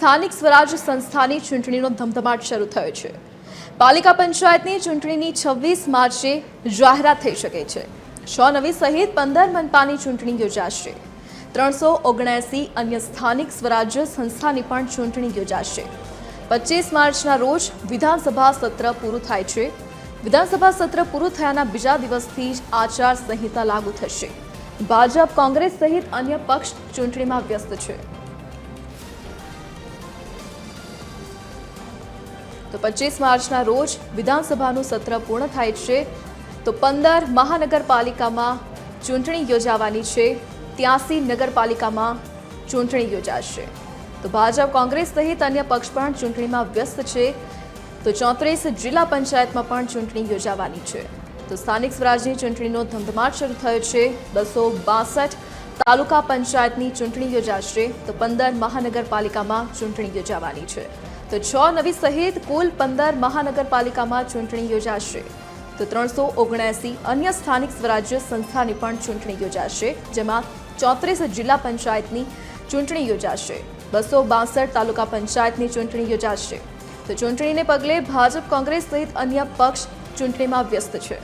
સ્થાનિક સ્વરાજ સંસ્થાની ચૂંટણીનો ધમધમાટ શરૂ થયો છે। પાલિકા પંચાયતની ચૂંટણીની 26 માર્ચે જાહેરાત થઈ શકે છે। 6 નવી સહિત 15 મનપાની ચૂંટણી યોજાશે। 379 અન્ય સ્થાનિક સ્વરાજ્ય સંસ્થાની પણ ચૂંટણી યોજાશે। 25 માર્ચના રોજ વિધાનસભા સત્ર પૂરું થાય છે। વિધાનસભા સત્ર પૂરું થયાના બીજા દિવસથી જ આચાર સંહિતા લાગુ થશે। ભાજપ, કોંગ્રેસ સહિત અન્ય પક્ષ ચૂંટણીમાં વ્યસ્ત છે। તો 25 માર્ચના રોજ વિધાનસભાનું સત્ર પૂર્ણ થાય છે તો 15 મહાનગરપાલિકામાં ચૂંટણી યોજાવાની છે। 83 નગરપાલિકામાં ચૂંટણી યોજાશે। તો ભાજપ, કોંગ્રેસ સહિત અન્ય પક્ષ પણ ચૂંટણીમાં વ્યસ્ત છે। તો 34 જિલ્લા પંચાયતમાં પણ ચૂંટણી યોજાવાની છે। તો સ્થાનિક સ્વરાજની ચૂંટણીનો ધમધમાટ શરૂ થયો છે। 262 તાલુકા પંચાયતની ચૂંટણી યોજાશે તો 15 મહાનગરપાલિકામાં ચૂંટણી યોજાવાની છે। તો 6 નવી સહિત કુલ 15 મહાનગરપાલિકામાં ચૂંટણી યોજાશે। તો 379 અન્ય સ્થાનિક સ્વરાજ્ય સંસ્થાની પણ ચૂંટણી યોજાશે, જેમાં 34 જિલ્લા પંચાયતની ચૂંટણી યોજાશે। 262 તાલુકા પંચાયતની ચૂંટણી યોજાશે। તો ચૂંટણીને પગલે ભાજપ, કોંગ્રેસ સહિત અન્ય પક્ષ ચૂંટણીમાં વ્યસ્ત છે।